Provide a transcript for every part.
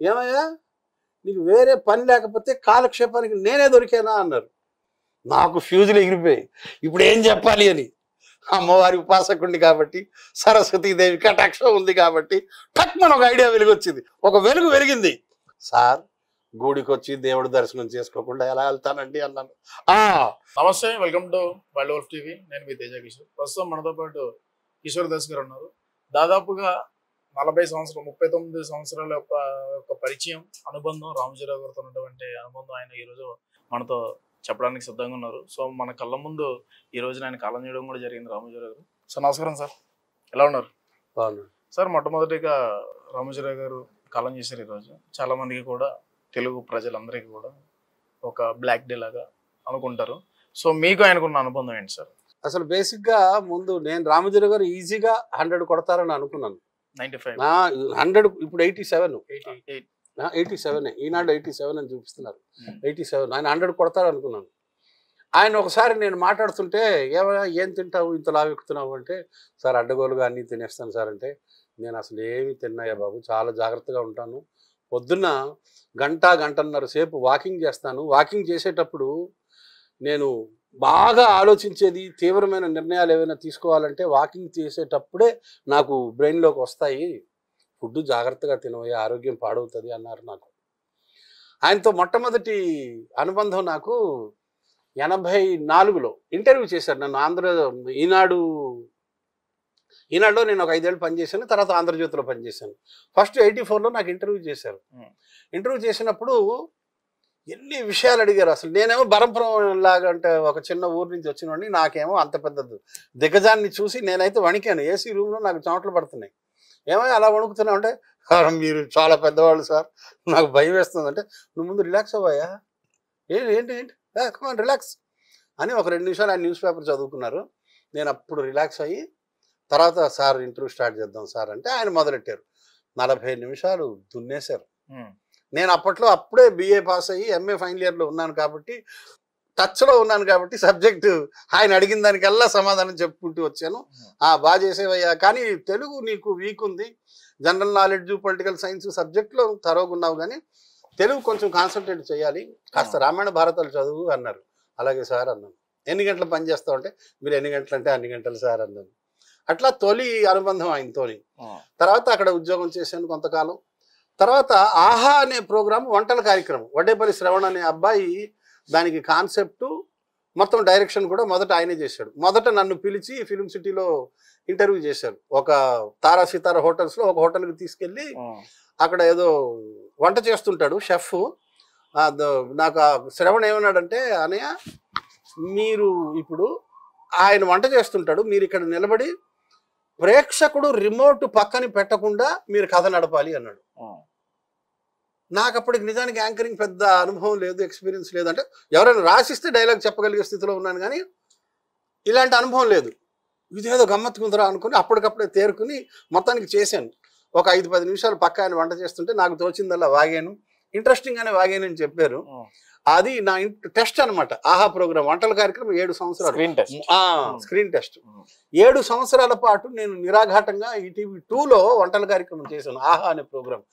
ఏమయ్యా నీకు వేరే పని లేకపోతే కాలక్షేపానికి నేనే దొరికానా అన్నారు. నాకు ఫ్యూజులు ఎగిరిపోయి ఇప్పుడు ఏం చెప్పాలి అని. అమ్మవారి ఉపాసకుడిని కాబట్టి, సరస్వతీదేవి కటాక్షం ఉంది కాబట్టి టక్మని ఒక ఐడియా వెలుగొచ్చింది. ఒక వెలుగు వెలిగింది. సార్ గుడికి వచ్చి దేవుడి దర్శనం చేసుకోకుండా ఎలా వెళ్తానండి అన్నాను. నమస్తే, welcome to wild wolf TV. నేను మీ తేజ కిషోర్. ప్రస్తుతం మనతో పాటు కిషోర్ దాస్ గారు ఉన్నారు. దాదాపుగా 39 సంవత్సరాల యొక్క పరిచయం, అనుబంధం, రామోజీరావు గారితో ఉన్నటువంటి అనుబంధం ఆయన ఈరోజు మనతో చెప్పడానికి సిద్ధంగా ఉన్నారు. సో మన కళ్ళ ముందు ఈ రోజు ఆయన కాలం చేయడం కూడా జరిగింది రామోజీరావు గారు. సో నమస్కారం సార్, ఎలా ఉన్నారు? బాగున్నాను సార్. మొట్టమొదటిగా రామోజీరావు గారు కాలం చేశారు ఈరోజు. చాలా మందికి కూడా, తెలుగు ప్రజలందరికీ కూడా ఒక బ్లాక్ డే లాగా అనుకుంటారు. సో మీకు ఆయనకున్న అనుబంధం ఏంటి సార్? అసలు బేసిక్గా ముందు నేను రామోజీరావు గారు ఈజీగా 100 కొడతారని అనుకున్నాను. 95 100 ఇప్పుడు 87 ఈనాడు 87 అని చూపిస్తున్నారు. 87 ఆయన 100 కొడతారు అనుకున్నాను. ఆయన ఒకసారి నేను మాట్లాడుతుంటే ఏం తింటావు ఇంత లావెక్కుతున్నావు అంటే, సార్ అడ్డగోలుగా అన్నీ తినేస్తాను సార్ అంటే, నేను అసలు ఏమి తిన్నాయా బాబు, చాలా జాగ్రత్తగా ఉంటాను. పొద్దున్న గంటన్నర సేపు వాకింగ్ చేస్తాను. వాకింగ్ చేసేటప్పుడు నేను బాగా ఆలోచించేది, తీవ్రమైన నిర్ణయాలు ఏమైనా తీసుకోవాలంటే వాకింగ్ చేసేటప్పుడే నాకు బ్రెయిన్లోకి వస్తాయి. ఫుడ్ జాగ్రత్తగా తినవయ్యా, ఆరోగ్యం పాడవుతుంది అన్నారు నాకు. ఆయనతో మొట్టమొదటి అనుబంధం నాకు 84లో ఇంటర్వ్యూ చేశారు నన్ను. ఈనాడులో నేను ఒక 5 ఏళ్ళు పనిచేశాను. తర్వాత ఆంధ్రజ్యోతిలో పనిచేశాను. ఫస్ట్ 84లో నాకు ఇంటర్వ్యూ చేశారు. ఇంటర్వ్యూ చేసినప్పుడు ఎన్ని విషయాలు అడిగారు. అసలు నేనేమో బరంపురం లాగా, అంటే ఒక చిన్న ఊరు నుంచి వచ్చినోడిని, నాకేమో అంత పెద్ద దిగ్గజాన్ని చూసి నేనైతే వణికాను. ఏసీ రూమ్లో నాకు చెమటలు పడుతున్నాయి. ఏమో అలా వణుకుతున్నావు అంటే, మీరు చాలా పెద్దవాళ్ళు సార్, నాకు భయం వేస్తుంది అంటే, నువ్వు ముందు రిలాక్స్ అవ్వాయా, ఏంటి కమాన్ రిలాక్స్ అని ఒక 2 నిమిషాలు ఆయన న్యూస్ పేపర్ చదువుకున్నారు. నేను అప్పుడు రిలాక్స్ అయ్యి తర్వాత సార్ ఇంటర్వ్యూ స్టార్ట్ చేద్దాం సార్ అంటే ఆయన మొదలెట్టారు. 40 నిమిషాలు దున్నేశారు. నేను అప్పుడే BA పాస్ అయ్యి MA ఫైనల్ ఇయర్లో ఉన్నాను కాబట్టి, టచ్లో ఉన్నాను కాబట్టి సబ్జెక్టు ఆయన అడిగిన దానికల్లా సమాధానం చెప్పుకుంటూ వచ్చాను. బాగా చేసేవయ్యా, కానీ తెలుగు నీకు వీక్ ఉంది, జనరల్ నాలెడ్జ్, పొలిటికల్ సైన్స్ సబ్జెక్ట్లో తరోగున్నావు, కానీ తెలుగు కొంచెం కాన్సన్ట్రేట్ చేయాలి, కాస్త రామాయణ భారతాలు చదువు అన్నారు. అలాగే సార్ అన్నాను. ఎన్ని గంటలు పని చేస్తావు అంటే, మీరు ఎన్ని గంటలు అంటే అన్ని గంటలు సార్ అన్నాను. అట్లా తొలి అనుబంధం ఆయనతోని. తర్వాత అక్కడ ఉద్యోగం చేశాను కొంతకాలం. తర్వాత ఆహా అనే ప్రోగ్రాం, వంటల కార్యక్రమం, వడ్డేపల్లి శ్రవణ్ అనే అబ్బాయి దానికి కాన్సెప్టు మొత్తం డైరెక్షన్ కూడా మొదట ఆయనే చేశాడు. మొదట నన్ను పిలిచి ఫిలిం సిటీలో ఇంటర్వ్యూ చేశారు. ఒక తారా సీతారా హోటల్స్లో ఒక హోటల్కి తీసుకెళ్ళి అక్కడ ఏదో వంట చేస్తుంటాడు షెఫ్. నాకు శ్రవణ్ ఏమన్నాడంటే, అనయ్య మీరు ఇప్పుడు ఆయన వంట చేస్తుంటాడు, మీరు ఇక్కడ నిలబడి ప్రేక్షకుడు రిమోట్ పక్కని పెట్టకుండా మీరు కథ నడపాలి అన్నాడు. నాకు అప్పటికి నిజానికి యాంకరింగ్ పెద్ద అనుభవం లేదు, ఎక్స్పీరియన్స్ లేదు. అంటే ఎవరైనా రాసిస్తే డైలాగ్ చెప్పగలిగే స్థితిలో ఉన్నాను, కానీ ఇలాంటి అనుభవం లేదు. ఇదేదో గమ్మత్తుకుందరా అనుకుని అప్పటికప్పుడే తేరుకుని మొత్తానికి చేశాను. ఒక 5-10 నిమిషాలు పక్క ఆయన వంట చేస్తుంటే నాకు తోచిందల్లా వాగాను. ఇంట్రెస్టింగ్ గానే వాగాను అని చెప్పారు. అది నా టెస్ట్ అనమాట. ఆహా ప్రోగ్రామ్ వంటల కార్యక్రమం 7 సంవత్సరాలు స్క్రీన్ టెస్ట్. 7 సంవత్సరాల పాటు నేను నిరాఘాటంగా ఈటీవీ 2లో వంటల కార్యక్రమం చేశాను. ఆహా అనే ప్రోగ్రాం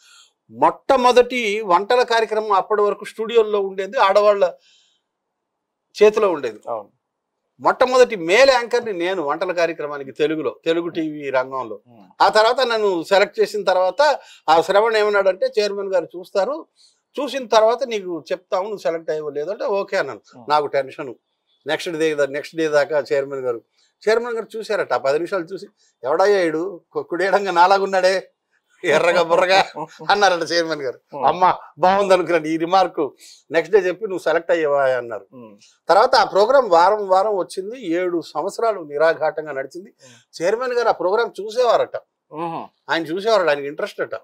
మొట్టమొదటి వంటల కార్యక్రమం. అప్పటి వరకు స్టూడియోల్లో ఉండేది, ఆడవాళ్ళ చేతిలో ఉండేది. మొట్టమొదటి మేల్ యాంకర్ని నేను వంటల కార్యక్రమానికి తెలుగు టీవీ రంగంలో. ఆ తర్వాత నన్ను సెలెక్ట్ చేసిన తర్వాత ఆ శ్రవణ్ ఏమన్నాడంటే, చైర్మన్ గారు చూస్తారు, చూసిన తర్వాత నీకు చెప్తాము, నువ్వు సెలెక్ట్ అయ్యో లేదంటే ఓకే అన్నాను. నాకు టెన్షన్. నెక్స్ట్ డే దాకా చైర్మన్ గారు చూశారట. 10 నిమిషాలు చూసి, ఎవడయ్యాడు కుడేయడంగా నాలాగున్నాడే, ఎర్రగా బుర్రగా అన్నారట చైర్మన్ గారు. అమ్మ బాగుంది అనుకున్నాను ఈ రిమార్కు. నెక్స్ట్ డే చెప్పి నువ్వు సెలెక్ట్ అయ్యావా అన్నారు. తర్వాత ఆ ప్రోగ్రాం వారం వచ్చింది. 7 సంవత్సరాలు నిరాఘాటంగా నడిచింది. చైర్మన్ గారు ఆ ప్రోగ్రాం చూసేవారట. ఆయన చూసేవారు, ఆయనకి ఇంట్రెస్ట్ అట.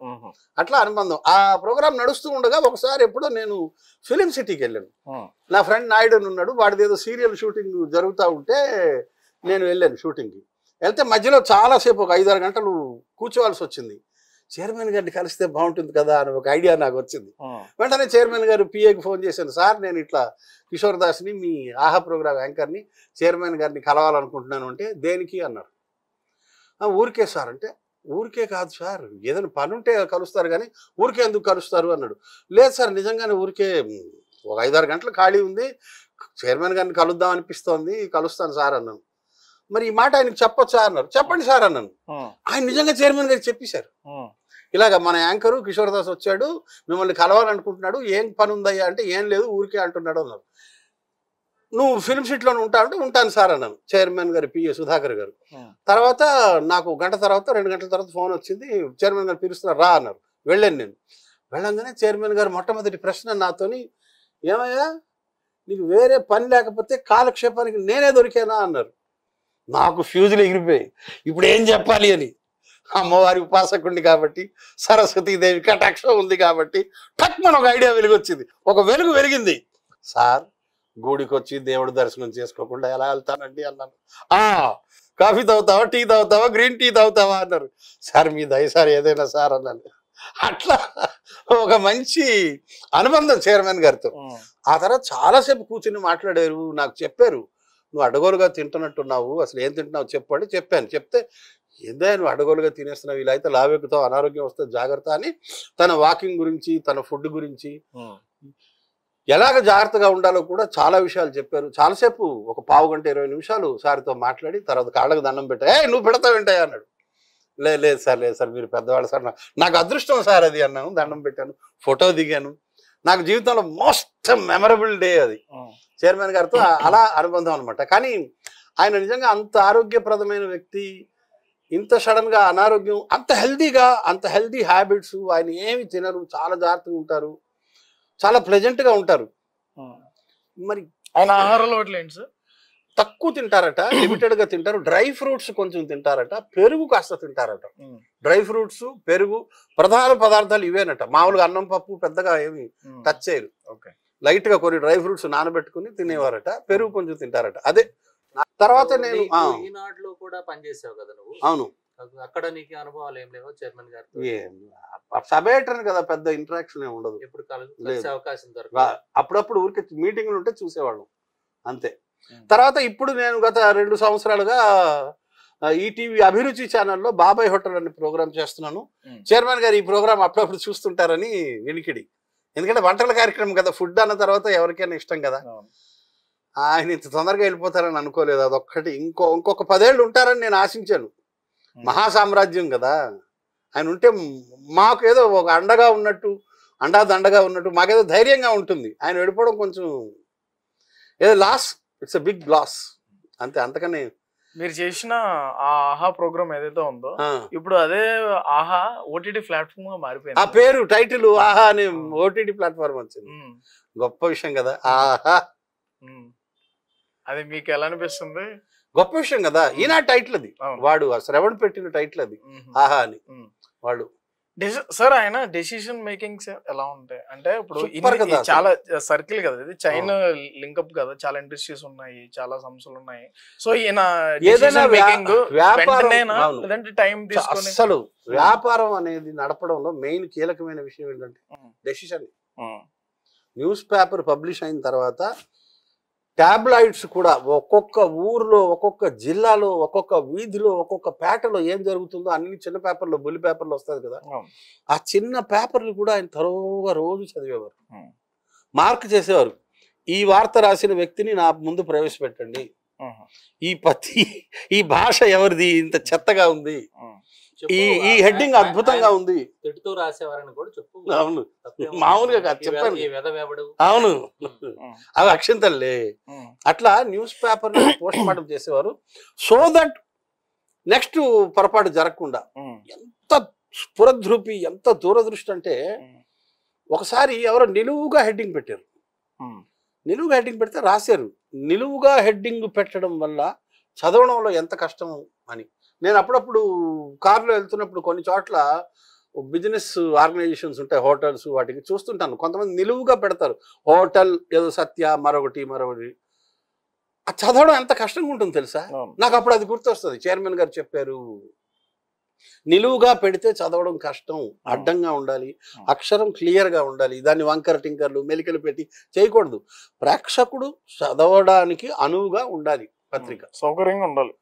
అట్లా అనుబంధం. ఆ ప్రోగ్రాం నడుస్తూ ఉండగా ఒకసారి ఎప్పుడో నేను ఫిలిం సిటీకి వెళ్ళాను. నా ఫ్రెండ్ నాయుడు అని ఉన్నాడు, వాడిది ఏదో సీరియల్ షూటింగ్ జరుగుతూ ఉంటే నేను వెళ్ళాను షూటింగ్కి. వెళ్తే మధ్యలో చాలాసేపు ఒక 5-6 గంటలు కూర్చోవాల్సి వచ్చింది. చైర్మన్ గారిని కలిస్తే బాగుంటుంది కదా అని ఒక ఐడియా నాకు వచ్చింది. వెంటనే చైర్మన్ గారు పిఏకి ఫోన్ చేశాను, సార్ నేను ఇట్లా కిషోర్ దాస్ని, మీ ఆహా ప్రోగ్రామ్ యాంకర్ని, చైర్మన్ గారిని కలవాలనుకుంటున్నాను అంటే, దేనికి అన్నారు. ఊరికే సార్ అంటే, ఊరికే కాదు సార్, ఏదైనా పని ఉంటే కలుస్తారు కానీ ఊరికే ఎందుకు కలుస్తారు అన్నాడు. లేదు సార్ నిజంగానే ఊరికే ఒక 5-6 గంటలు ఖాళీ ఉంది, చైర్మన్ గారిని కలుద్దాం అనిపిస్తోంది, కలుస్తాను సార్ అన్నాను. మరి ఈ మాట ఆయనకు చెప్పొచ్చా అన్నారు. చెప్పండి సార్ అన్నాను. ఆయన నిజంగా చైర్మన్ గారికి చెప్పేశారు, ఇలాగ మన యాంకరు కిషోర్ దాస్ వచ్చాడు, మిమ్మల్ని కలవాలనుకుంటున్నాడు, ఏం పని ఉందయ్యా అంటే ఏం లేదు ఊరికే అంటున్నాడు అన్నారు. నువ్వు ఫిల్మ్ సిటీలోనే ఉంటా అంటే ఉంటాను సార్ అన్నాను. చైర్మన్ గారు పిఏ సుధాకర్ గారు. తర్వాత నాకు గంట తర్వాత 2 గంటల తర్వాత ఫోన్ వచ్చింది, చైర్మన్ గారు పిలుస్తున్నారు రా అన్నారు. వెళ్ళాను. నేను వెళ్ళంగానే చైర్మన్ గారు మొట్టమొదటి ప్రశ్న నాతోని, ఏమయ్యా నీకు వేరే పని లేకపోతే కాలక్షేపానికి నేనే దొరికానా అన్నారు. నాకు ఫ్యూజులు ఎగిరిపోయి ఇప్పుడు ఏం చెప్పాలి అని. అమ్మవారి ఉపాసకుడిని కాబట్టి, సరస్వతీదేవి కటాక్షం ఉంది కాబట్టి టక్మన్ ఒక ఐడియా వెలుగొచ్చింది, ఒక వెలుగు వెలిగింది. సార్ గుడికి వచ్చి దేవుడి దర్శనం చేసుకోకుండా ఎలా వెళ్తానండి అన్నాను. కాఫీ తాగుతావా, టీ తాగుతావా, గ్రీన్ టీ తాగుతావా అన్నారు. సార్ మీ దయ సార్ ఏదైనా సార్ అన్నాను. అట్లా ఒక మంచి అనుబంధం చైర్మన్ గారితో. ఆ తర్వాత చాలాసేపు కూర్చుని మాట్లాడారు, నాకు చెప్పారు నువ్వు అడగోలుగా తింటున్నట్టున్నావు, అసలు ఏం తింటున్నావు చెప్పండి. చెప్పాను. చెప్తే ఏదో నువ్వు అడగోలుగా తినేస్తున్నావు, ఇలా అయితే లావెక్కుతావు, అనారోగ్యం వస్తే జాగ్రత్త అని తన వాకింగ్ గురించి, తన ఫుడ్ గురించి, ఎలాగ జాగ్రత్తగా ఉండాలో కూడా చాలా విషయాలు చెప్పారు. చాలాసేపు ఒక 15 గంట 20 నిమిషాలు సార్తో మాట్లాడి తర్వాత కాళ్ళకు దండం పెట్టా. నువ్వు పెడతావేంటాయా అన్నాడు. లేదు సార్ మీరు పెద్దవాళ్ళు సార్, నాకు అదృష్టం సార్ అది అన్నాను. దండం పెట్టాను, ఫోటో దిగాను. నాకు జీవితంలో మోస్ట్ మెమరబుల్ డే అది చైర్మన్ గారితో అలా అనుబంధం అనమాట. కానీ ఆయన నిజంగా అంత ఆరోగ్యప్రదమైన వ్యక్తి, ఇంత సడన్గా అనారోగ్యం, అంత హెల్దీగా, అంత హెల్దీ హ్యాబిట్స్, ఆయన ఏమి తినరు, చాలా జాగ్రత్తగా ఉంటారు, చాలా ప్లెజెంట్గా ఉంటారు. మరి ఆయన ఆహార అలవాట్లు ఏంటి సార్? తక్కువ తింటారట, లిమిటెడ్గా తింటారు. డ్రై ఫ్రూట్స్ కొంచెం తింటారట, పెరుగు కాస్త తింటారట. డ్రై ఫ్రూట్స్, పెరుగు ప్రధాన పదార్థాలు ఇవేనట. మామూలుగా అన్నం పప్పు పెద్దగా ఏమి టచ్ చేయరు. లైట్గా కొన్ని డ్రై ఫ్రూట్స్ నానబెట్టుకుని తినేవారట, పెరుగు కొంచెం తింటారట. అదే తర్వాత నేను ఈనాడులో కూడా పనిచేసావు కదా నువ్వు. అవును. అక్కడ నీకు అనుభవాలు ఏం లేవో చైర్మన్ గారితో? సబేటర్ కదా, పెద్ద ఇంటరాక్షన్ ఏమి ఉండదు. ఎప్పుడు కలిసే అవకాశం దొరకదు. అప్పుడప్పుడు ఊరికే మీటింగ్లు ఉంటే చూసేవాళ్ళం అంతే. తర్వాత ఇప్పుడు నేను గత 2 సంవత్సరాలుగా ఈటీవీ అభిరుచి ఛానల్లో బాబాయ్ హోటల్ అనే ప్రోగ్రామ్ చేస్తున్నాను. చైర్మన్ గారు ఈ ప్రోగ్రామ్ అప్పుడప్పుడు చూస్తుంటారని వినికిడి. ఎందుకంటే వంటల కార్యక్రమం కదా, ఫుడ్ అన్న తర్వాత ఎవరికైనా ఇష్టం కదా. ఆయన ఇంత తొందరగా వెళ్ళిపోతారని అనుకోలేదు. అదొక్కటి. ఇంకొక 10 ఏళ్ళు ఉంటారని నేను ఆశించాను. మహాసామ్రాజ్యం కదా ఆయన ఉంటే, మాకేదో ఒక అండగా ఉన్నట్టు, అండాదండగా ఉన్నట్టు, మాకేదో ధైర్యంగా ఉంటుంది. ఆయన వెళ్ళిపోవడం కొంచెం ఏదో loss, it's a big loss అంతే. అంతకనే మీరు చేసిన ఆ ఆహా ప్రోగ్రామ్ ఏదైతే ఉందో ఇప్పుడు అదే ఆహా ఓటీటీ ప్లాట్ఫామ్ గా మారిపోయింది. ఆ పేరు టైటిల్ ఆహా అని ఓటీటీ ప్లాట్ఫామ్ వచ్చింది. గొప్ప విషయం కదా ఆహా. అది మీకు ఎలా అనిపిస్తుంది? గొప్ప విషయం కదా. ఈయన టైటిల్ అది, వాడు శ్రవణ్ పెట్టిన టైటిల్ అది ఆహా అని. వాడు సార్ ఆయన డెసిషన్ మేకింగ్స్ ఎలా ఉంటాయి అంటే, ఇప్పుడు చాలా సర్కిల్ కదా ఇది, చైన్ లింకప్ కదా, చాలా ఇండస్ట్రీస్ ఉన్నాయి, చాలా సంస్థలు ఉన్నాయి. సో ఈయన అసలు వ్యాపారం అనేది నడపడంలో మెయిన్ కీలకమైన విషయం ఏంటంటే డెసిషన్. న్యూస్ పేపర్ పబ్లిష్ అయిన తర్వాత ట్యాబ్లాయిడ్స్ కూడా ఒక్కొక్క ఊర్లో, ఒక్కొక్క జిల్లాలో, ఒక్కొక్క వీధిలో, ఒక్కొక్క పేటలో ఏం జరుగుతుందో అన్ని చిన్న పేపర్లో, బుల్లి పేపర్లో వస్తుంది కదా. ఆ చిన్న పేపర్లు కూడా ఆయన తరోగా రోజు చదివేవారు, మార్క్ చేసేవారు. ఈ వార్త రాసిన వ్యక్తిని నా ముందు ప్రవేశపెట్టండి, ఈ భాష ఎవరిది, ఇంత చెత్తగా ఉంది, ఈ హెడ్డింగ్ అద్భుతంగా ఉంది, తిడుతూ రాసేవారని కూడా చెప్పు. అవును, మామూలుగా కాదు చెప్పాను. అవును, అవి అక్షంతల్లే. అట్లా న్యూస్ పేపర్ పోస్ట్ మార్టం చేసేవారు, సో దట్ నెక్స్ట్ పొరపాటు జరగకుండా. ఎంత స్ఫురద్రూపి, ఎంత దూరదృష్టి అంటే, ఒకసారి ఎవరో నిలువుగా హెడ్డింగ్ పెట్టారు. నిలువుగా హెడ్డింగ్ పెడితే రాశారు, నిలువుగా హెడ్డింగ్ పెట్టడం వల్ల చదవడంలో ఎంత కష్టం అని. నేను అప్పుడప్పుడు కారులో వెళ్తున్నప్పుడు కొన్ని చోట్ల బిజినెస్ ఆర్గనైజేషన్స్ ఉంటాయి, హోటల్స్, వాటికి చూస్తుంటాను. కొంతమంది నిలువుగా పెడతారు, హోటల్ ఏదో సత్య మరొకటి. ఆ చదవడం ఎంత కష్టంగా ఉంటుంది తెలుసా. నాకు అప్పుడు అది గుర్తొస్తుంది. చైర్మన్ గారు చెప్పారు, నిలువుగా పెడితే చదవడం కష్టం, అడ్డంగా ఉండాలి, అక్షరం క్లియర్గా ఉండాలి, దాన్ని వంకర టింకర్లు మెలికలు పెట్టి చేయకూడదు, ప్రేక్షకుడు చదవడానికి అనువుగా ఉండాలి. పత్రిక. సౌకర్యంగా ఉండాలి,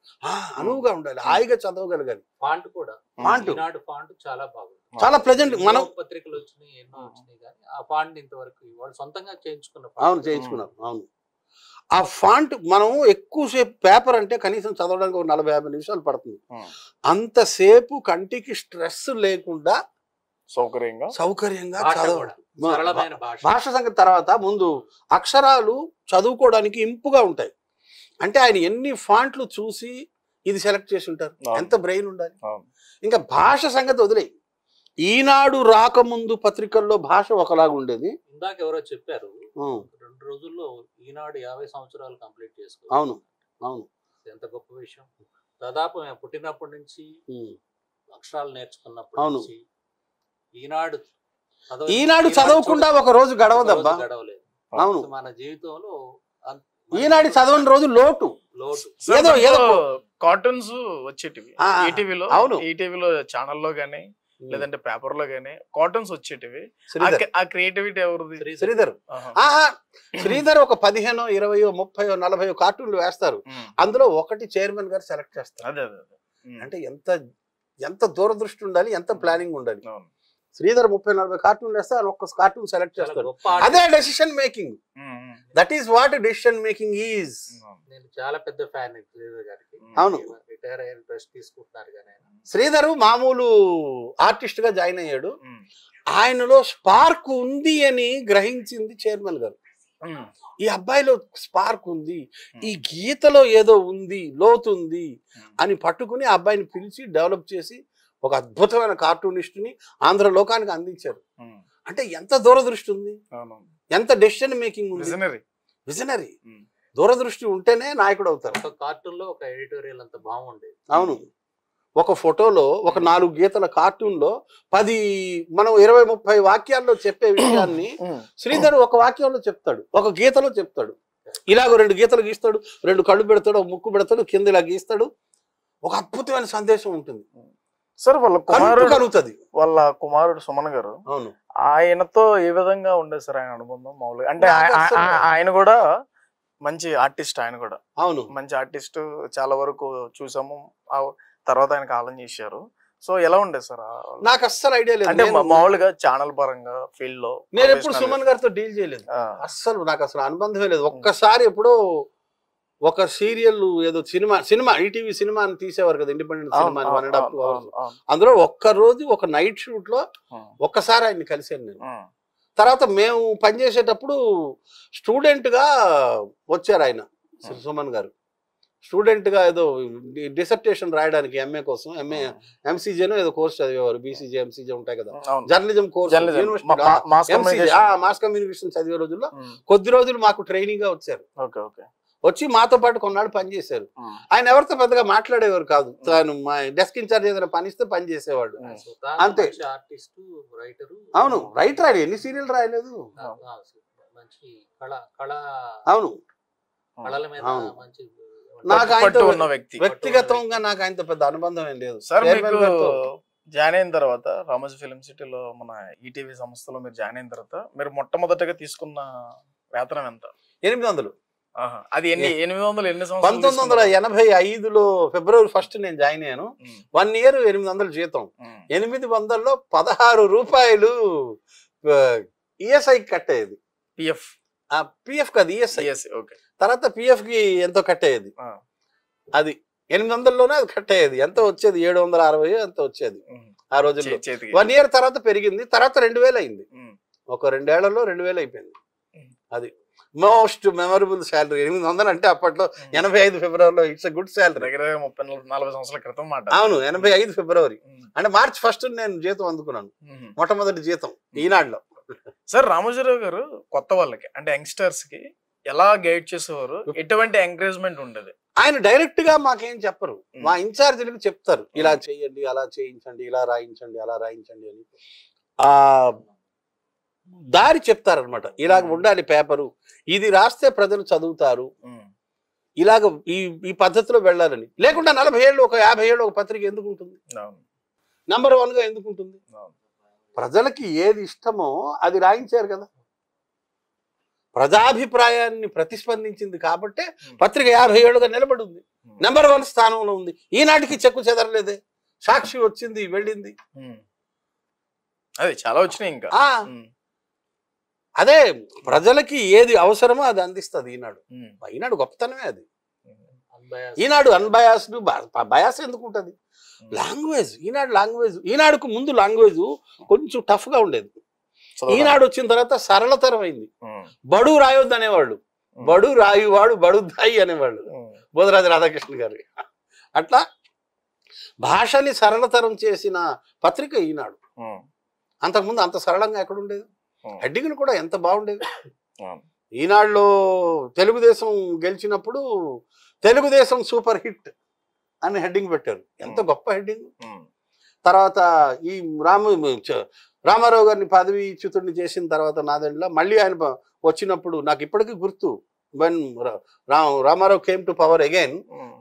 అనువుగా ఉండాలి, హాయిగా చదవగలగాలి. ఫాంట్ కూడా ఫాంట్ ఈనాడు ఫాంట్ చాలా బాగుంది, చాలా ప్రెజెంట్. మనం పత్రికలు వచ్చినాయి, ఎన్నో వచ్చినాయి, కానీ ఆ ఫాంట్ ఇంతవరకు వాళ్ళు సొంతంగా చేయించుకున్న అవును చేయించుకున్నాం. అవును, ఆ ఫాంట్ మనం ఎక్కువసేపు పేపర్ అంటే కనీసం చదవడానికి ఒక 40-50 నిమిషాలు పడుతుంది. అంతసేపు కంటికి స్ట్రెస్ లేకుండా సౌకర్యంగా సరళమైన భాష సంగతి తర్వాత ముందు అక్షరాలు చదువుకోవడానికి ఇంపుగా ఉంటాయి. అంటే ఆయన ఎన్ని ఫాంట్లు చూసి ఇది సెలెక్ట్ చేసి ఉంటారు, ఎంత బ్రెయిన్ ఉండాలి. ఇంకా భాష సంగతి వదిలేయి, ఈనాడు రాకముందు పత్రికల్లో భాష ఒకలాగా ఉండేది. ఇందాక ఎవరో చెప్పారు 2 రోజుల్లో ఈనాడు 50 సంవత్సరాలు కంప్లీట్ చేసుకో. అవును అవును, ఎంత గొప్ప విషయం. దాదాపు మేము పుట్టినప్పటి నుంచి అక్షరాలు నేర్చుకున్నప్పటి నుంచి ఈనాడు చదవకుండా ఒక రోజు గడవదబ్బా. గడవలేదు. అవును, మన జీవితంలో ఈనాడు చదవని రోజు లోటు. ఏదో ఏదో కార్టూన్స్ వచ్చేటివి ఈటీవీలో. అవును, ఈటీవీలో ఛానల్లో గానీ లేదంటే పేపర్ లో గానీ కార్టూన్స్ వచ్చేటివి. ఆ క్రియేటివిటీ ఎవరిది? శ్రీధర్. శ్రీధర్ ఒక 15, 20, 30, 40 కార్టూన్లు వేస్తారు. అందులో ఒకటి చైర్మన్ గారు సెలెక్ట్ చేస్తారు. అంటే ఎంత దూరదృష్టి ఉండాలి, ఎంత ప్లానింగ్ ఉండాలి. శ్రీధర్ 30-40 కార్టూన్లు వేస్తే ఆయన ఒక్క కార్టూన్ సెలెక్ట్ చేస్తారు. అదే decision making. That is what decision making is. నేను చాలా పెద్ద ఫ్యాన్ శ్రీధర్ గారికి. అవును, రిటైర్ అయిన ట్రస్ట్ తీసుకుంటున్నారు కానీ శ్రీధర్ మామూలు ఆర్టిస్ట్ గా జాయిన్ అయ్యాడు. ఆయనలో స్పార్క్ ఉంది అని గ్రహించింది చైర్మన్ గారు. ఈ అబ్బాయిలో స్పార్క్ ఉంది, ఈ గీతలో ఏదో ఉంది, లోతుంది అని పట్టుకుని ఆ అబ్బాయిని పిలిచి డెవలప్ చేసి ఒక అద్భుతమైన కార్టూనిస్ట్ ని ఆంధ్ర లోకానికి అందించారు. అంటే ఎంత దూరదృష్టి ఉంది, ఎంత డెసిషన్ మేకింగ్ ఉంది. విజనరీ. దూరదృష్టి ఉంటేనే నాయకుడు అవుతారు. ఒక కార్టూన్ లో ఒక ఎడిటోరియల్ అంత బాగుండేది. అవును, ఒక ఫోటోలో ఒక 4 గీతల కార్టూన్ లో 10 మనం 20-30 వాక్యాల్లో చెప్పే విషయాన్ని శ్రీధర్ ఒక వాక్యంలో చెప్తాడు, ఒక గీతలో చెప్తాడు. ఇలాగ 2 గీతలు గీస్తాడు, 2 కళ్ళు పెడతాడు, ఒక ముక్కు పెడతాడు, కింద ఇలా గీస్తాడు. ఒక అద్భుతమైన సందేశం ఉంటుంది సార్. వాళ్ళ కుమారుడు సుమన్ గారు, అవును, ఆయనతో ఏ విధంగా ఉండేది సార్ ఆయన అనుబంధం? మామూలుగా అంటే ఆయన కూడా మంచి ఆర్టిస్ట్, ఆయన కూడా అవును మంచి ఆర్టిస్ట్. చాలా వరకు చూసాము, తర్వాత ఆయన కాలం చేశారు. సో ఎలా ఉండేది సార్? నాకు అస్సలు ఐడియా లేదు. అంటే మామూలుగా ఛానల్ పరంగా ఫీల్డ్ లో నేను ఎప్పుడు సుమన్ గారితో డీల్ చేయలేదు. అస్సలు నాకు అసలు అనుబంధమే లేదు. ఒక్కసారి ఎప్పుడో ఒక సీరియల్ ఏదో సినిమా ఈటీవీ సినిమా అని తీసేవారు కదా, ఇండిపెండెంట్ సినిమా 1.5 hours. అందులో ఒక్కరోజు ఒక నైట్ షూట్ లో ఒక్కసారి ఆయన్ని కలిసాను నేను. తర్వాత మేము పనిచేసేటప్పుడు స్టూడెంట్ గా వచ్చారు ఆయన, సుమన్ గారు. స్టూడెంట్ గా ఏదో డిసర్టేషన్ రాయడానికి ఎంఏ కోసం, ఎంసీజేనో ఏదో కోర్స్ చదివేవారు. బీసీజే ఎంసీజే ఉంటాయి కదా, జర్నలిజం కోర్స్, మాస్ కమ్యూనికేషన్ చదివే రోజుల్లో కొద్ది రోజులు మాకు ట్రైనింగ్ గా వచ్చారు. వచ్చి మాతో పాటు కొన్నాళ్ళు పనిచేశారు. ఆయన ఎవరితో పెద్దగా మాట్లాడేవారు కాదు. తాను మా డెస్క్ ఇన్ఛార్జ్ ఏదైనా పని ఇస్తే పని చేసేవాడు అంతే. అవును, రైటర్ రాయలేదు, ఎన్ని సీరియల్ రాయలేదు. అవును, నాకు ఆయన వ్యక్తిగతంగా నాకు ఆయనతో పెద్ద అనుబంధం ఏం లేదు. జాయిన్ అయిన తర్వాత రామోజీ ఫిల్మ్ సిటీలో మన ఈటీవీ సంస్థలో మీరు జాయిన్ అయిన తర్వాత మీరు మొట్టమొదటిగా తీసుకున్న వేతనం ఎంత? 800. అది ఎన్ని 800 ఎన్ని సంవత్సరాలు? 1985లో ఫిబ్రవరి 1 నేను జాయిన్ అయ్యాను. 1 year 800 జీతం. 800లో 16 రూపాయలు ఈఎస్ఐ కట్ అయ్యేది. పిఎఫ్ కాదు, ఈఎస్ఐ. తర్వాత పిఎఫ్ కి ఎంతో కట్ అయ్యేది. అది 800లోనే అది కట్ అయ్యేది. ఎంత వచ్చేది? 760 ఎంత వచ్చేది ఆ రోజుల్లో. 1 year తర్వాత పెరిగింది. తర్వాత 2000 అయింది. ఒక 2 ఏళ్లలో 2000 అయిపోయింది. అది మోస్ట్ మెమరబుల్ శాలరీ. 800 అంటే అప్పట్లో 85 ఫిబ్రవరిలో ఇట్స్ గుడ్ శాలరీ. 30-40 సంవత్సరాల క్రితం మాట. అవును, 85 ఫిబ్రవరి అంటే మార్చి 1 నేను జీతం అందుకున్నాను, మొట్టమొదటి జీతం ఈనాడులో. సార్, రామోజీరావు గారు కొత్త వాళ్ళకి అంటే యంగ్స్టర్స్ కి ఎలా గైడ్ చేసేవారు? ఎటువంటి ఎంకరేజ్మెంట్ ఉండేది? ఆయన డైరెక్ట్ గా మాకేం చెప్పరు, మా ఇన్ఛార్జీలకు చెప్తారు. ఇలా చేయండి, అలా చేయించండి, ఇలా రాయించండి, అలా రాయించండి అని దారి చెప్తారనమాట. ఇలాగ ఉండాలి పేపరు, ఇది రాస్తే ప్రజలు చదువుతారు, ఇలాగ ఈ పద్ధతిలో వెళ్ళాలని. లేకుండా 40 ఏళ్ళు 50 ఏళ్ళు ఒక పత్రిక ఎందుకు ఉంటుంది? నంబర్ 1 గా ఎందుకు ఉంటుంది? ప్రజలకి ఏది ఇష్టమో అది రాయించారు కదా. ప్రజాభిప్రాయాన్ని ప్రతిస్పందించింది కాబట్టి పత్రిక 50 ఏళ్ళుగా నిలబడి ఉంది, నెంబర్ 1 స్థానంలో ఉంది. ఈనాటికి చెక్కు చెదరలేదే, సాక్షి వచ్చింది వెళ్ళింది, అదే చాలా వచ్చినాయి ఇంకా. అదే ప్రజలకి ఏది అవసరమో అది అందిస్తుంది ఈనాడు. ఈనాడు గొప్పతనమే అది. ఈనాడు అన్బయాస్డ్, బయాస్ ఎందుకు ఉంటుంది? లాంగ్వేజ్, ఈనాడు లాంగ్వేజ్, ఈనాడుకు ముందు లాంగ్వేజ్ కొంచెం టఫ్ గా ఉండేది. ఈనాడు వచ్చిన తర్వాత సరళతరం అయింది. బడు రాయొద్దు అనేవాళ్ళు, బడు రాయువాడు బడుద్దాయి అనేవాళ్ళు బోధరాజు రాధాకృష్ణ గారు. అట్లా భాషని సరళతరం చేసిన పత్రిక ఈనాడు. అంతకుముందు అంత సరళంగా ఎక్కడ ఉండేది? హెడ్డింగ్లు కూడా ఎంత బాగుండేవి. ఈనాడులో తెలుగుదేశం గెలిచినప్పుడు తెలుగుదేశం సూపర్ హిట్ అని హెడ్డింగ్ పెట్టారు. ఎంత గొప్ప హెడ్డింగ్. తర్వాత ఈ రామారావు గారిని పదవీచ్యుతుడిని చేసిన తర్వాత నాదెండ్ల మళ్ళీ ఆయన వచ్చినప్పుడు నాకు ఇప్పటికీ గుర్తు, when Ramarao came to power again,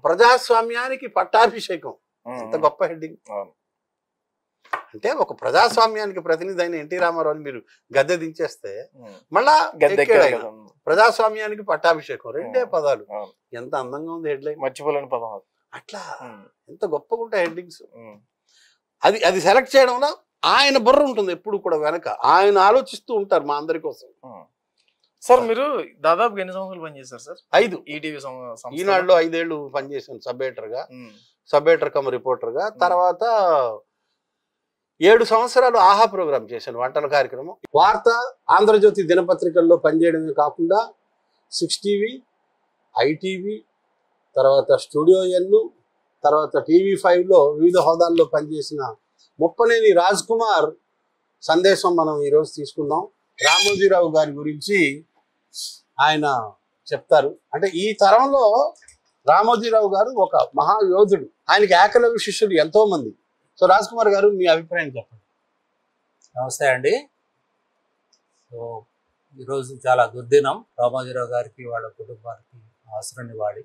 ప్రజాస్వామ్యానికి పట్టాభిషేకం. ఎంత గొప్ప హెడ్డింగ్. అంటే ఒక ప్రజాస్వామ్యానికి ప్రతినిధి అయిన ఎన్టీ రామారావుని మీరు గద్దె దించేస్తే మళ్ళా ప్రజాస్వామ్యానికి పట్టాభిషేకం, 2 పదాలు. ఎంత అందంగా ఉంది హెడ్లైన్, మర్చిపోలేని పదం. అట్లా ఎంత గొప్పగా ఉంటాయి హెడ్డింగ్స్. అది సెలెక్ట్ చేయడంలో ఆయన బుర్ర ఉంటుంది ఎప్పుడు కూడా, వెనక ఆయన ఆలోచిస్తూ ఉంటారు మా అందరి కోసం. సార్ మీరు దాదాపు ఎన్ని సంవత్సరాలు పనిచేశారు సార్? 5. ఈటీవీ ఈనాడులో 5 ఏళ్ళు పనిచేశాను, సబ్ ఎడిటర్ కమ్ రిపోర్టర్ గా. తర్వాత 7 సంవత్సరాలు ఆహా ప్రోగ్రామ్ చేశాను, వంటల కార్యక్రమం. వార్త, ఆంధ్రజ్యోతి దినపత్రికల్లో పనిచేయడమే కాకుండా 6 టీవీ, ఐటీవీ, తర్వాత స్టూడియో ఎన్ను, తర్వాత TV5లో వివిధ హోదాల్లో పనిచేసిన ముప్పనేని రాజ్ కుమార్ సందేశం మనం ఈరోజు తీసుకుందాం. రామోజీరావు గారి గురించి ఆయన చెప్తారు. అంటే ఈ తరంలో రామోజీరావు గారు ఒక మహాయోధుడు, ఆయనకి ఏకలవ్య శిష్యులు ఎంతో మంది. సో రాజ్ కుమార్ గారు మీ అభిప్రాయం చెప్పండి. నమస్తే అండి. సో ఈరోజు చాలా దుర్దినం రామోజీరావు గారికి, వాళ్ళ కుటుంబానికి ఆశ్రయాన్ని వాడి.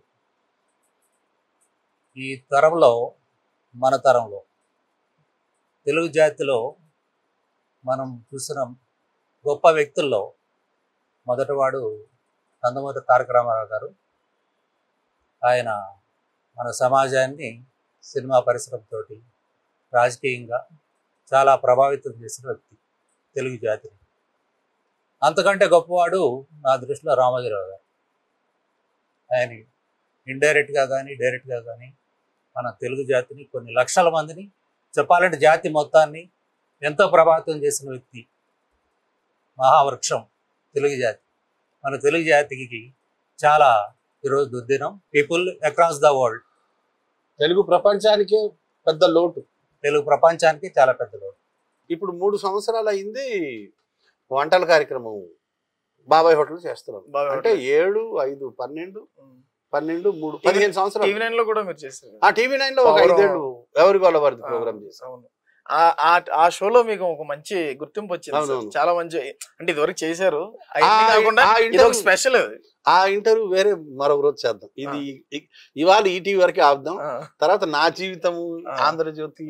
ఈ తరంలో, మన తరంలో తెలుగు జాతిలో మనం చూసిన గొప్ప వ్యక్తుల్లో మొదటివాడు నందమూరి తారక రామారావు గారు. ఆయన మన సమాజాన్ని సినిమా పరిశ్రమతోటి రాజకీయంగా చాలా ప్రభావితం చేసిన వ్యక్తి తెలుగు జాతిని. అంతకంటే గొప్పవాడు నా దృష్టిలో రామోజీరావు గారు. ఆయన ఇండైరెక్ట్గా కానీ డైరెక్ట్గా కానీ మన తెలుగు జాతిని, కొన్ని లక్షల మందిని, చెప్పాలంటే జాతి మొత్తాన్ని ఎంతో ప్రభావితం చేసిన వ్యక్తి. మహావృక్షం తెలుగు జాతి. మన తెలుగు జాతికి చాలా ఈరోజు దుర్దినం. People across the world, Telugu ప్రపంచానికే పెద్ద లోటు, తెలుగు ప్రపంచానికి చాలా పెద్ద లోటు. ఇప్పుడు 3 సంవత్సరాలు అయింది వంటల కార్యక్రమం బాబాయ్ హోటల్ చేస్తున్నాం. అంటే 7, 5, 12, 3, 15 సంవత్సరాలు. TV9 కూడా మీరు చేశారు. TV9 లో ఒక 5 ఏళ్ళు ఎవరి వాళ్ళ వారిది ప్రోగ్రామ్ చేశాం. ఆ షోలో మీకు ఒక మంచి గుర్తింపు వచ్చింది. చాలా మంచి, అంటే ఇదివరకు చేశారు కాకుండా స్పెషల్. ఆ ఇంటర్వ్యూ వేరే మరొక రోజు చేద్దాం. ఇది ఇవాళ ఈటీవీ వరకే ఆపుదాం. తర్వాత నా జీవితము, ఆంధ్రజ్యోతి,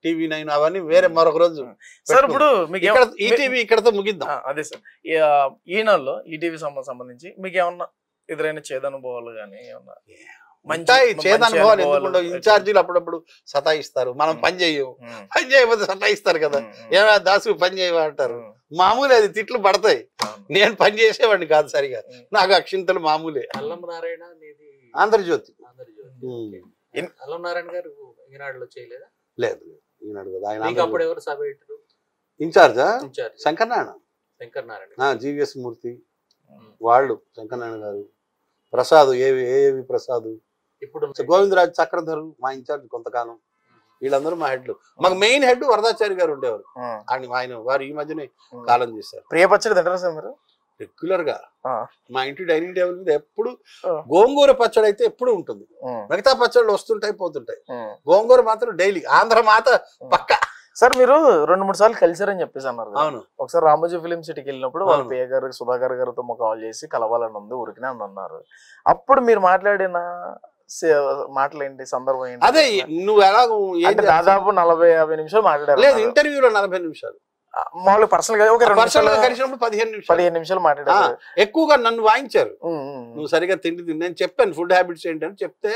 TV9 అవన్నీ వేరే మరొక రోజు. సార్ ఇప్పుడు మీకు ఈటీవీ ఇక్కడతో ముగిద్దాం. అదే సార్, ఈనాడులో ఈటీవీ సంబంధించి మీకు ఏమన్నా ఎదురైన చేదనుభవాలు కానీ ఏమన్నా? చేదనుభవాలు ఎందుకుండో, ఇన్ఛార్జీలు అప్పుడప్పుడు సతాయిస్తారు, మనం పని చేయకపోతే సతాయిస్తారు కదా. ఏమైనా దాసు పని చేయవా అంటారు. మామూలే, అది తిట్లు పడతాయి. నేను పని చేసేవాడిని కాదు సరిగా, నాకు అక్షింతలు మామూలే. ఆంధ్రజ్యోతి. అల్లం నారాయణ గారు ఈనాడులో చేయలేదా? లేదు, ఈనాడు కదా. ఆయన అప్పుడు ఎవరు సబ్ ఎడిటర్ ఇన్ఛార్జా? శంకరనారాయణ, జీవీఎస్ మూర్తి వాళ్ళు, శంకరనారాయణ గారు, ప్రసాద్, ఏవి ప్రసాద్, ఇప్పుడు గోవిందరాజ్ చక్రధరు మా ఇన్ఛార్జ్ కొంతకాలం. వీళ్ళందరూ మా హెడ్లు. మాకు మెయిన్ హెడ్ వరదాచారి గారు ఉండేవారు. ఆయన వారు ఈ మధ్యనే కాలం చేశారు. ప్రియ పచ్చడి తింటారా సార్ మీరు? రెగ్యులర్ గా మా ఇంటి డైనింగ్ టేబుల్ మీద ఎప్పుడు గోంగూర పచ్చడి అయితే ఎప్పుడు ఉంటుంది. మిగతా పచ్చళ్ళు వస్తుంటాయి పోతుంటాయి, గోంగూర మాత్రం డైలీ. ఆంధ్ర మాత పక్క. సార్ మీరు 2-3 సార్లు కలిసారని చెప్పేసి అన్నారు. అవును. ఒకసారి రామోజీ ఫిలిం సిటీకి వెళ్ళినప్పుడు వాళ్ళ పిఏ గారు సుధాకర్ గారితో కాల్ చేసి కలవాలని ఉంది, ఊరికినే అని అన్నారు. అప్పుడు మీరు మాట్లాడిన మాటలేంటి, సందర్భం ఏంటి? అదే నువ్వు ఎలా దాదాపు 40-50 నిమిషాలు మాట్లాడారు. లేదు, ఇంటర్వ్యూలో 40 నిమిషాలు. మామూలుగా పర్సనల్ గా ఒక పర్సనల్ గా కలిసినప్పుడు 15 నిమిషాలు మాట్లాడారు. ఎక్కువగా నన్ను వాయించారు. నువ్వు సరిగా తిండి నేను చెప్పాను ఫుడ్ హ్యాబిట్స్ ఏంటని చెప్తే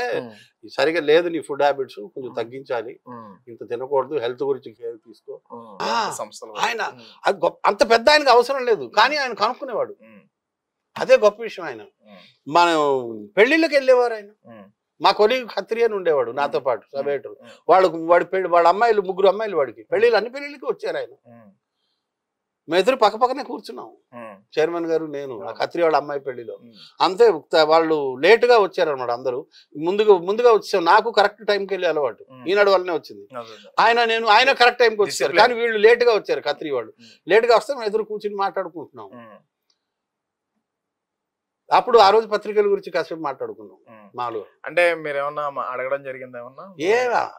సరిగా లేదు నీ ఫుడ్ హ్యాబిట్స్ కొంచెం తగ్గించాలి, ఇంత తినకూడదు, హెల్త్ గురించి కేర్ తీసుకో. ఆయన అంత పెద్ద ఆయనకు అవసరం లేదు కానీ ఆయన కనుక్కునేవాడు. అదే గొప్ప విషయం. ఆయన మనం పెళ్లిళ్ళకి వెళ్ళేవారు. ఆయన మా కొలీగ్ ఖత్రి అని ఉండేవాడు నాతో పాటు సబేటర్. వాళ్ళ అమ్మాయిలు 3 అమ్మాయిలు వాడికి పెళ్లిళ్ళు, అన్ని పెళ్లిళ్ళకి వచ్చారు ఆయన. మేము ఇద్దరు పక్కనే కూర్చున్నాం, చైర్మన్ గారు నేను. ఆ ఖత్రి వాళ్ళ అమ్మాయి పెళ్లిలో అంతే. వాళ్ళు లేట్ గా వచ్చారు అనమాట. అందరూ ముందుగా వచ్చాం. నాకు కరెక్ట్ టైంకి వెళ్ళి అలవాటు, ఈనాడు వల్లనే వచ్చింది. ఆయన కరెక్ట్ టైంకి వచ్చారు కానీ వీళ్ళు లేట్ గా వచ్చారు. ఖత్రి వాళ్ళు లేట్ గా వస్తే మేము ఎదురు కూర్చుని మాట్లాడుకుంటున్నాం. అప్పుడు ఆ రోజు పత్రికల గురించి కాసేపు మాట్లాడుకున్నాం. మాలో అంటే మీరు ఏమన్నా అడగడం జరిగింది ఏమన్నా?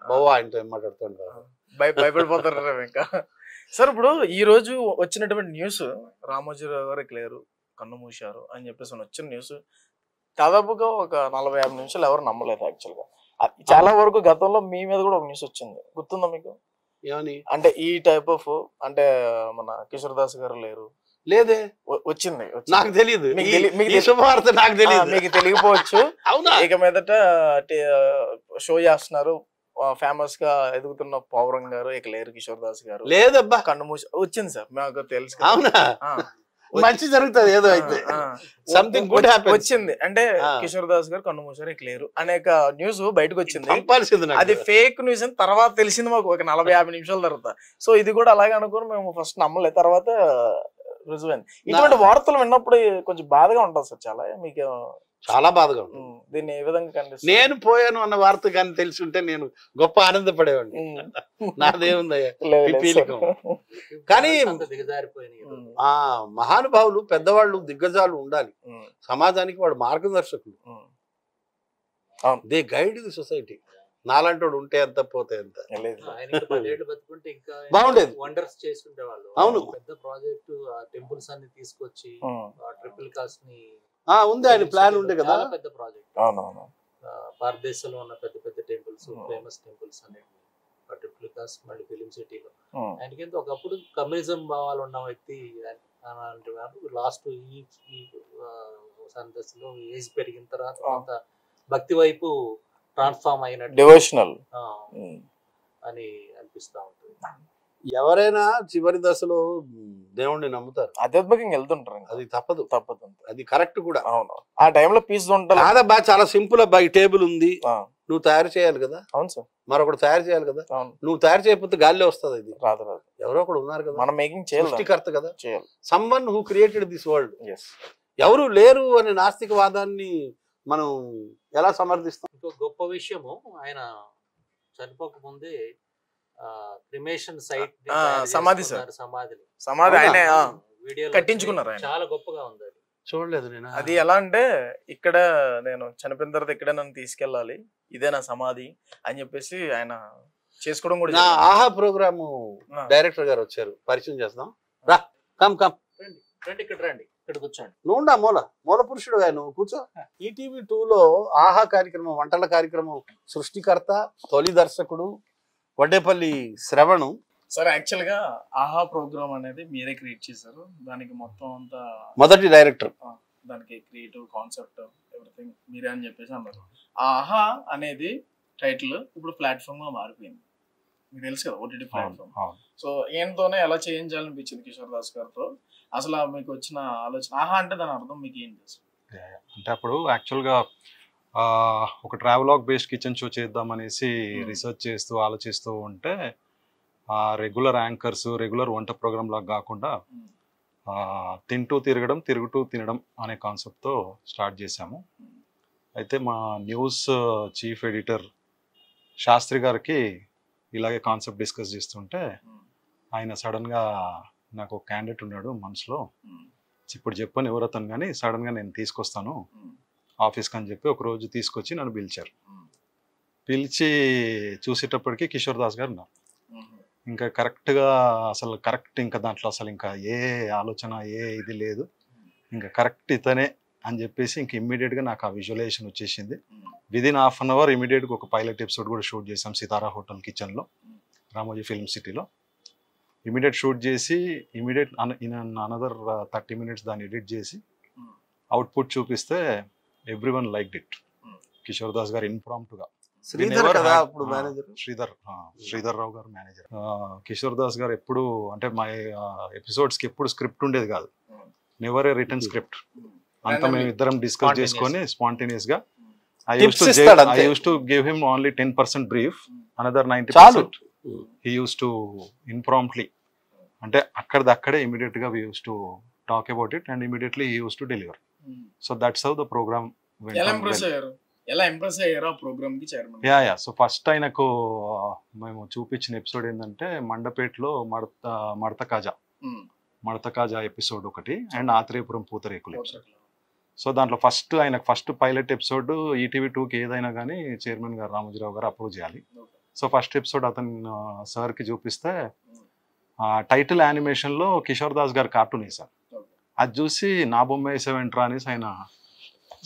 బావా ఆయనతో ఏం మాట్లాడుతుంటారు, భయపడిపోతారు ఇంకా. సార్ ఇప్పుడు ఈ రోజు వచ్చినటువంటి న్యూస్ రామోజీరావు గారు లేరు, కన్ను మూశారు అని చెప్పేసి వచ్చిన న్యూస్ దాదాపుగా ఒక 40-50 నిమిషాలు ఎవరు నమ్మలేదు యాక్చువల్గా. చాలా వరకు గతంలో మీ మీద కూడా ఒక న్యూస్ వచ్చింది, గుర్తుందా మీకు? అంటే ఈ టైప్ ఆఫ్ అంటే మన కిషోర్ దాస్ గారు లేరు లేదే వచ్చింది, నాకు తెలియదు. శుభవార్త నాకు తెలియదు, మీకు తెలియకపోవచ్చు. అవునా? ఇక మీదట షో చేస్తున్నారు, ఫేమస్ గా ఎదుగుతున్న పౌరం గారు ఇక లేరు, కిషోర్ దాస్ గారు లేదబ్బా, కన్ను మూసి వచ్చింది సార్ మాకు తెలుసు. అవునా? మంచి జరుగుతుంది ఏదో అయితే, సంథింగ్ గుడ్ హ్యాపెన్స్ వచ్చింది. అంటే కిషోర్ దాస్ గారు కన్ను మూసారు ఇక లేరు అనేక న్యూస్ బయటకు వచ్చింది. అది ఫేక్ న్యూస్ అని తర్వాత తెలిసింది మాకు ఒక 40-50 నిమిషాల తర్వాత. సో ఇది కూడా అలాగే అనుకుని మేము ఫస్ట్ నమ్మలేదు, తర్వాత రుజువైంది. ఇటువంటి వార్తలు విన్నప్పుడు కొంచెం బాధగా ఉంటుంది సార్. మీకు చాలా బాధగా ఉంటుంది. దీన్ని ఏ విధంగా కనిపిస్తుంది? నేను పోయాను అన్న వార్త కానీ తెలిసి ఉంటే నేను గొప్ప ఆనందపడేవాడిని. నాదేముందయ్యా కానీ ఆ మహానుభావులు పెద్దవాళ్ళు దిగ్గజాలు ఉండాలి సమాజానికి, వాడు మార్గదర్శకులు. They guide the society. నాలంటి వాడు ఉంటే ఎంత పోతే ఎంత బాగుండేది. వండర్స్ చేస్తుంటే వాళ్ళు. అవును, పెద్ద ప్రాజెక్టు టెంపుల్స్ అన్ని తీసుకొచ్చి ట్రిపుల్ కాస్ట్ ని ఉంది, ఆయన ప్లాన్ ఉండే కదా, పెద్ద ప్రాజెక్ట్. భారతదేశంలో ఉన్న పెద్ద పెద్ద టెంపుల్స్, ఫేమస్ టెంపుల్స్ అనేవి ట్రిపుల్ కాస్ట్ మళ్ళీ ఫిలిం సిటీలో. ఆయనకి ఒకప్పుడు కమ్యూనిజం భావాలు ఉన్న వ్యక్తి అలాంటి వారు లాస్ట్ ఈ సందర్శలో ఏజ్ పెరిగిన తర్వాత భక్తి వైపు ట్రాన్స్ఫార్మ్ అయినట్టు డివోషనల్ అని అనిపిస్తా ఉంటుంది. ఎవరైనా చివరి దశలో దేవుణ్ణి నమ్ముతారు, ఆధ్యాత్మికంగా వెళ్తుంటారు. అది తప్పదు, అది కరెక్ట్ కూడా. అవును, ఆ టైంలో పీస్ ఉంటుంది. కాదబ్బా, చాలా సింపుల్ అబ్బా. ఈ టేబుల్ ఉంది, నువ్వు తయారు చేయాలి కదా. అవును సార్, మరొకటి తయారు చేయాలి కదా. నువ్వు తయారు చేయకపోతే గాలిలో వస్తుంది. ఇది రాదు, ఎవరో ఒకడు ఉన్నారు కదా, మనం మేకింగ్ చేయాలి, సృష్టికర్త కదా. Someone who created this world. ఎవరు లేరు అనే నాస్తికవాదాన్ని మనం ఎలా సమర్థిస్తాం? ఇంకో గొప్ప విషయము, ఆయన చనిపోక ముందే క్రిమేషన్ సైట్ సమాధి కట్టించుకున్నారు. చాలా గొప్పగా ఉంది. అది చూడలేదు నేను. అది ఎలా అంటే, ఇక్కడ నేను చనిపోయిన తర్వాత ఇక్కడే నన్ను తీసుకెళ్ళాలి, ఇదే నా సమాధి అని చెప్పేసి ఆయన చేసుకోవడం కూడా. ఆహా ప్రోగ్రాము డైరెక్టర్ గారు వచ్చారు, పరిచయం చేస్తాం. రా, కమ్ రండి, ఇక్కడ కూర్చోండి. నువ్వు మూల పురుషుడు నువ్వు కూర్చో. ఈటీవీ 2లో ఆహా కార్యక్రమం, వంటల కార్యక్రమం సృష్టికర్త, తొలి దర్శకుడు వడ్డేపల్లి శ్రవణ్. సార్ యాక్చువల్ గా ఆహా ప్రోగ్రామ్ అనేది మీరే క్రియేట్ చేశారు, దానికి మొత్తం అంతా మొదటి డైరెక్టర్, దానికి క్రియేటివ్ కాన్సెప్ట్ ఎవ్రీథింగ్ మీరే అని చెప్పేసి అన్నారు. ఆహా అనేది టైటిల్ ఇప్పుడు ప్లాట్ఫామ్ గా మారిపోయింది, మీకు తెలుసు కదా, ఓటీటీ ప్లాట్ఫామ్. సో ఏంతోనే ఎలా చేయించాలనిపించింది కిషోర్ దాస్ గారితో? అసలు మీకు వచ్చిన ఆలోచన ఆహా అంటే దాని అర్థం మీకు ఏం తెలుసు? అంటే అప్పుడు యాక్చువల్గా ఒక ట్రావెలాగ్ బేస్డ్ కిచెన్ షో చేద్దామనేసి రీసెర్చ్ చేస్తూ ఆలోచిస్తూ ఉంటే, రెగ్యులర్ యాంకర్స్, రెగ్యులర్ వంట ప్రోగ్రామ్ లాగా కాకుండా తింటూ తిరగడం, తిరుగుతూ తినడం అనే కాన్సెప్ట్తో స్టార్ట్ చేశాము. అయితే మా న్యూస్ చీఫ్ ఎడిటర్ శాస్త్రి గారికి ఇలాగే కాన్సెప్ట్ డిస్కస్ చేస్తుంటే, ఆయన సడన్గా నాకు ఒక క్యాండిడేట్ ఉన్నాడు మనసులో, ఇప్పుడు చెప్పని ఎవరు అతను కానీ సడన్గా నేను తీసుకొస్తాను ఆఫీస్కి అని చెప్పి ఒకరోజు తీసుకొచ్చి నన్ను పిలిచి చూసేటప్పటికి కిషోర్ దాస్ గారు ఉన్నారు. ఇంకా కరెక్ట్గా అసలు కరెక్ట్, ఇంకా దాంట్లో అసలు ఇంకా ఏ ఆలోచన ఇది లేదు, ఇంకా కరెక్ట్ ఇతనే అని చెప్పేసి ఇంక ఇమ్మీడియట్గా నాకు ఆ విజువలైజేషన్ వచ్చేసింది. విదిన్ హాఫ్ అన్ అవర్ ఇమీడియట్గా ఒక పైలట్ ఎపిసోడ్ కూడా షూట్ చేసాం సితారా హోటల్ కిచెన్లో, రామోజీ ఫిల్మ్ సిటీలో. ఇమీడియట్ షూట్ చేసి ఇమీడియట్ ఇన్ అనదర్ 30 minutes దాన్ని ఎడిట్ చేసి అవుట్పుట్ చూపిస్తే every one like it. Kishore Das గారు ఇంప్రాంప్టుగా శ్రీధర్ కదా అప్పుడు మేనేజర్. శ్రీధర్ రావు గారు మేనేజర్. కిషోర్ దాస్ గారు ఎప్పుడు అంటే మా ఎపిసోడ్స్కి ఎప్పుడు స్క్రిప్ట్ ఉండేది కాదు, నెవర్ ఏ రిటర్న్ స్క్రిప్ట్. అంతా మేము ఇద్దరం డిస్కస్ చేసుకొని స్పాంటేనియస్ గా I used to give him only 10% brief, another 90% he used to impromptly అంటే అక్కడే immediate గా we used to talk about it and immediately he used to deliver. So that's how the program went. ఎలా impress అయ్యారు ఆ programme కి chairman? Yeah so first ఆయనకు మేము చూపించిన ఎపిసోడ్ ఏంటంటే మండపేటలో మడత కాజా ఎపిసోడ్ ఒకటి and Atreyapuram pootharekulu episode. So దాంట్లో ఫస్ట్ పైలట్ ఎపిసోడ్ ETV2కి ఏదైనా కానీ చైర్మన్ గారు రామోజీరావు గారు అప్రూవ్ చేయాలి. సో ఫస్ట్ ఎపిసోడ్ అతను సార్కి చూపిస్తే టైటిల్ యానిమేషన్లో కిషోర్ దాస్ గారు కార్టూన్ వేశారు. అది చూసి నా బొమ్మ వేసేవేంట్రా అనేసి ఆయన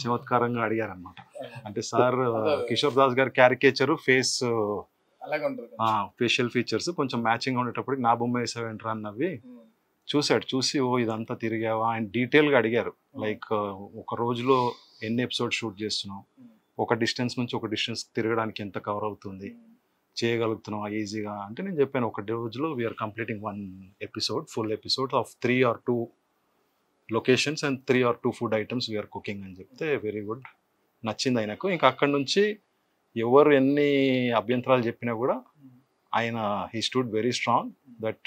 చమత్కారంగా అడిగారు అనమాట. అంటే సార్ కిషోర్ దాస్ గారి క్యారికేచర్ ఫేషియల్ ఫీచర్స్ కొంచెం మ్యాచింగ్ ఉండేటప్పటికి నా బొమ్మ వేసేవేంట్రా అన్నవి చూసి ఓ ఇదంతా తిరిగావా ఆయన డీటెయిల్గా అడిగారు. లైక్ ఒక రోజులో ఎన్ని ఎపిసోడ్ షూట్ చేస్తున్నావు, ఒక డిస్టెన్స్ నుంచి ఒక డిస్టెన్స్ తిరగడానికి ఎంత కవర్ అవుతుంది, చేయగలుగుతున్నావా ఈజీగా అంటే నేను చెప్పాను ఒక రోజులో we are completing 1 episode, full episode of 3 or 2 locations and 3 or 2 food items we are cooking అని చెప్తే వెరీ గుడ్ నచ్చింది ఆయనకు. ఇంకా అక్కడి నుంచి ఎవరు ఎన్ని అభ్యంతరాలు చెప్పినా కూడా ఆయన he stood very strong that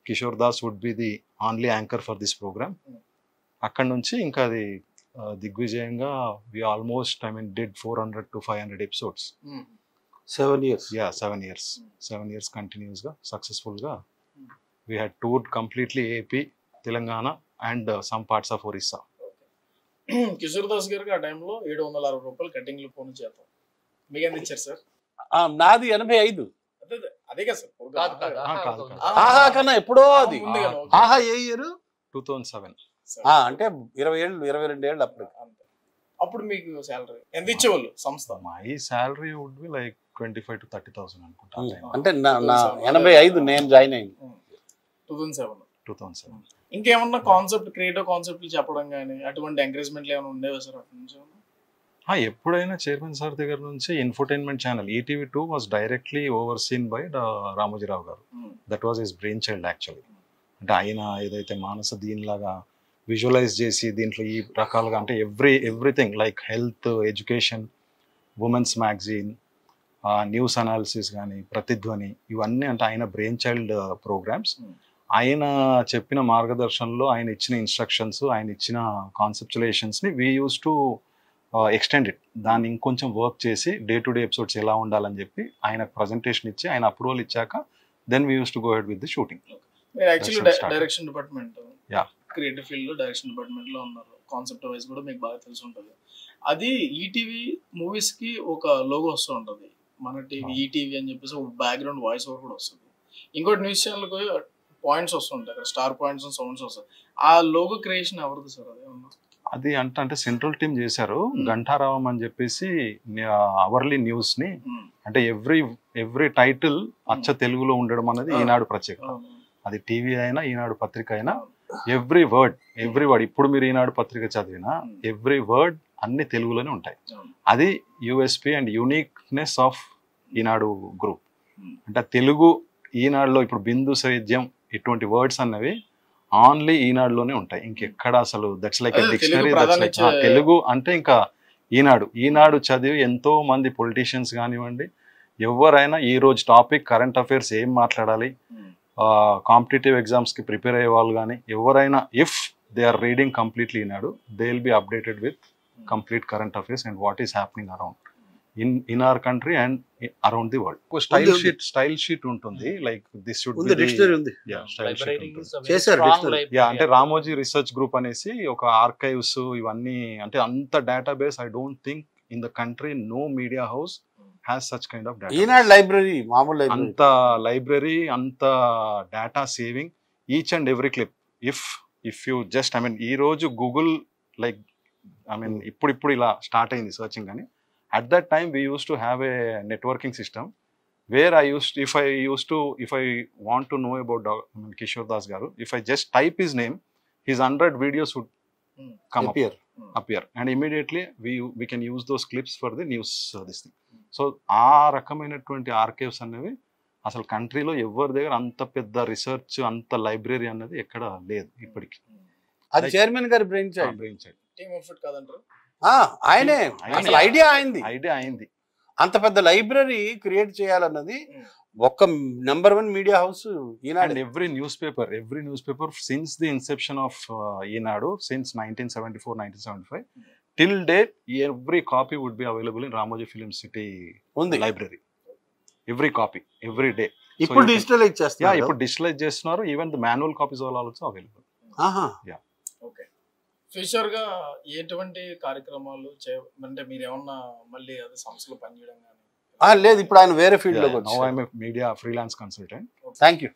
Kishore Das would be the only anchor for this program. అక్కడ నుంచి ఇంకా అది దిగ్విజయంగా we almost did 400 to 500 episodes. 7 years. Yeah, 7 years continuous గా సక్సెస్ఫుల్ గా we had toured completely AP, Telangana and some parts of Orissa. Kishore Das గారికి ఆ టైంలో 760 రూపాయలు కటింగ్ లో ఫోన్ చేద్దాం. మీకు ఎంత ఇచ్చారు సార్? నాది 85. అదే కదా సార్? ఆహా కన్నా ఎప్పుడో అది. ఆహా ఏ ఇయర్? 2007. అంటే 22 ఏళ్ళు అప్పుడు మీకు శాలరీ ఎంత ఇచ్చేవాళ్ళు సంస్థ? My salary would be like 25,000 to 30,000 అనుకుంటా. అంటే నా 85 నేను జాయిన్ అయింది 2007. ఇంకేమన్నా క్రియేటివ్ కాన్సెప్ట్లు చెప్పడం కానీ అటువంటి ఎంకరేజ్మెంట్లు ఏమైనా ఉండేవా సార్ అటు నుంచి? ఎప్పుడైనా చైర్మన్ సార్ దగ్గర నుంచి infotainment channel ETV2 was directly overseen by Ramoji Rao గారు. That was his brain child actually. అంటే ఆయన ఏదైతే మానస దీనిలాగా విజువలైజ్ చేసి దీంట్లో ఈ రకాలుగా అంటే everything like health, education, women's magazine, news analysis కానీ ప్రతిధ్వని ఇవన్నీ అంటే ఆయన బ్రెయిన్ చైల్డ్ ప్రోగ్రామ్స్. ఆయన చెప్పిన మార్గదర్శనంలో ఆయన ఇచ్చిన ఇన్స్ట్రక్షన్స్, ఆయన ఇచ్చిన కాన్సెప్చులేషన్స్ని we use to extend it. దాన్ని ఇంకొంచెం వర్క్ చేసి డే టు డే ఎపిసోడ్స్ ఎలా ఉండాలని చెప్పి ఆయన ప్రజెంటేషన్ ఇచ్చి ఆయన అప్రూవల్ ఇచ్చాక then we use to go head with the shooting. Direction department, creative field లో డైరెక్షన్ డిపార్ట్మెంట్ లో ఉన్నారు. కాన్సెప్ట్ వైజ్ కూడా మీకు బాగా తెలిసి ఉంటుంది. అది ఈటీవీ మూవీస్ కి ఒక లోగో వస్తూ ఉంటుంది, మన టీవీ ఈటీవీ అని చెప్పేసి ఒక బ్యాక్గ్రౌండ్ వాయిస్ ఓవర్ కూడా వస్తుంది. ఇంకోటి న్యూస్ ఛానల్ పాయింట్స్ వస్తుంటాయి, అక్కడ స్టార్ పాయింట్స్ అండ్ సౌండ్స్ వస్తాయి. ఆ లోగో క్రియేషన్ ఎవరిది సార్? అది అంటే సెంట్రల్ టీమ్ చేశారు. గంటారావం అని చెప్పేసి అవర్లీ న్యూస్ ని అంటే ఎవ్రీ టైటిల్ అచ్చ తెలుగులో ఉండడం అనేది ఈనాడు ప్రత్యేకత. అది టీవీ అయినా ఈనాడు పత్రిక అయినా ఎవ్రీ వర్డ్ ఇప్పుడు మీరు ఈనాడు పత్రిక చదివినా ఎవ్రీ వర్డ్ అన్ని తెలుగులోనే ఉంటాయి. అది USP and uniqueness of Eenadu group. అంటే తెలుగు ఈనాడులో ఇప్పుడు బిందు సేద్యం ఇటువంటి వర్డ్స్ అన్నవి ఓన్లీ ఈనాడులోనే ఉంటాయి, ఇంకెక్కడ అసలు దట్స్ లైక్ డిక్షనరీ. తెలుగు అంటే ఇంకా ఈనాడు చదివి ఎంతో మంది పొలిటీషియన్స్ కానివ్వండి ఎవరైనా ఈ రోజు టాపిక్ కరెంట్ అఫైర్స్ ఏం మాట్లాడాలి, కాంపిటేటివ్ ఎగ్జామ్స్కి ప్రిపేర్ అయ్యే వాళ్ళు కానీ ఎవరైనా if they are reading completely Eenadu they will be updated with complete current affairs and what is happening around in our country and around the world. Style sheet ఉంటుంది like this should be dictionary ఉంది. చేశారు dictionary. అంటే Ramoji research group అనేసి ఒక archives ఇవన్నీ అంటే అంత database I don't think in the country no media house has such kind of data. Eenadu library మామూలు అంత లైబ్రరీ అంత data saving each and every clip. If you just ఈ రోజు గూగుల్ లైక్ ఇప్పుడు ఇలా స్టార్ట్ అయింది సర్చింగ్ అని. At that time we used to have a networking system where if I want to know about Kishore Das garu, if I just type his name, his 100 videos would come appear, and immediately we can use those clips for the news this thing. So ఆ రకమైనటువంటి archives అనేవి అసలు కంట్రీలో ఎవరి దగ్గర అంత పెద్ద research అంత లైబ్రరీ అన్నది ఎక్కడ లేదు ఇప్పటికి. అది చైర్మన్ గారి బ్రెయిన్ చైల్డ్. టీమ్ ఎఫర్ట్ కాదంటారు. ఆయనే అసలు ఐడియా అయింది. అంత పెద్ద లైబ్రరీ క్రియేట్ చేయాలన్నది ఒక్క number 1 media house Eenadu. Every news paper since the Inception of Eenadu, since 1974-1975 till date, every copy would be available in Ramoji Film City library. Every copy, every day. ఇప్పుడు digitalise చేస్తున్నారు. ఇప్పుడు digitalise చేస్తున్నారు. Even the manual copies all also available. Okay. Future గా ఎటువంటి కార్యక్రమాలు అంటే మీరు ఏమన్నా మళ్ళీ అదే సంస్థలో పనిచేయడం కానీ? లేదు, ఇప్పుడు ఆయన వేరే ఫీల్డ్ లో. Now I am a media freelance consultant. Thank you.